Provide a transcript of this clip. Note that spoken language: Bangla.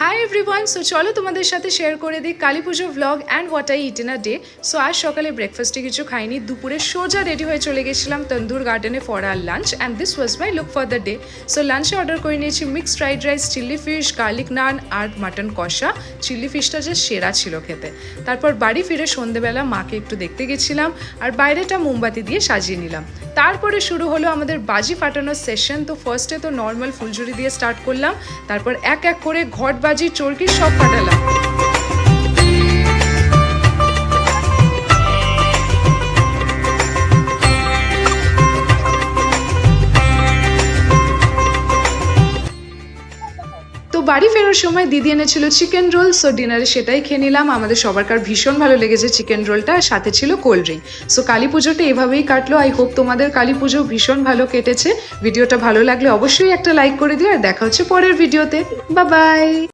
হাই এভরিওয়ান, সো চলো তোমাদের সাথে শেয়ার করে দিই কালী পুজো blog and what I it in a day. So আজ সকালে ব্রেকফাস্টে কিছু খাইনি, দুপুরে সোজা রেডি হয়ে চলে গেছিলাম তন্দুর গার্ডেনে for our lunch and this was my look for the day. So লাঞ্চে অর্ডার করে নিয়েছি mixed fried rice, chilli fish, garlic naan আর মাটন কষা। চিলি ফিশটা যে সেরা ছিল খেতে। তারপর বাড়ি ফিরে সন্ধেবেলা মাকে একটু দেখতে গেছিলাম আর বাইরেটা মোমবাতি দিয়ে সাজিয়ে নিলাম। তারপরে শুরু হলো আমাদের বাজি ফাটানোর সেশন। তো ফার্স্টে তো নর্মাল ফুলঝুরি দিয়ে স্টার্ট করলাম, তারপর এক এক করে ঘট বাজি, চরকি সব ফাটালাম। তো বাড়ি ফেরার সময় দিদি এনেছিল চিকেন রোল। সো ডিনারে সেটাই খেয়ে নিলাম। আমাদের সবারকার ভীষণ ভালো লেগেছে চিকেন রোলটা, সাথে ছিল কোল্ড ড্রিঙ্ক। সো কালী পুজোটা এভাবেই কাটলো। আই হোপ তোমাদের কালী পুজো ভীষণ ভালো কেটেছে। ভিডিওটা ভালো লাগলে অবশ্যই একটা লাইক করে দিও আর দেখা হচ্ছে পরের ভিডিওতে। Bye bye.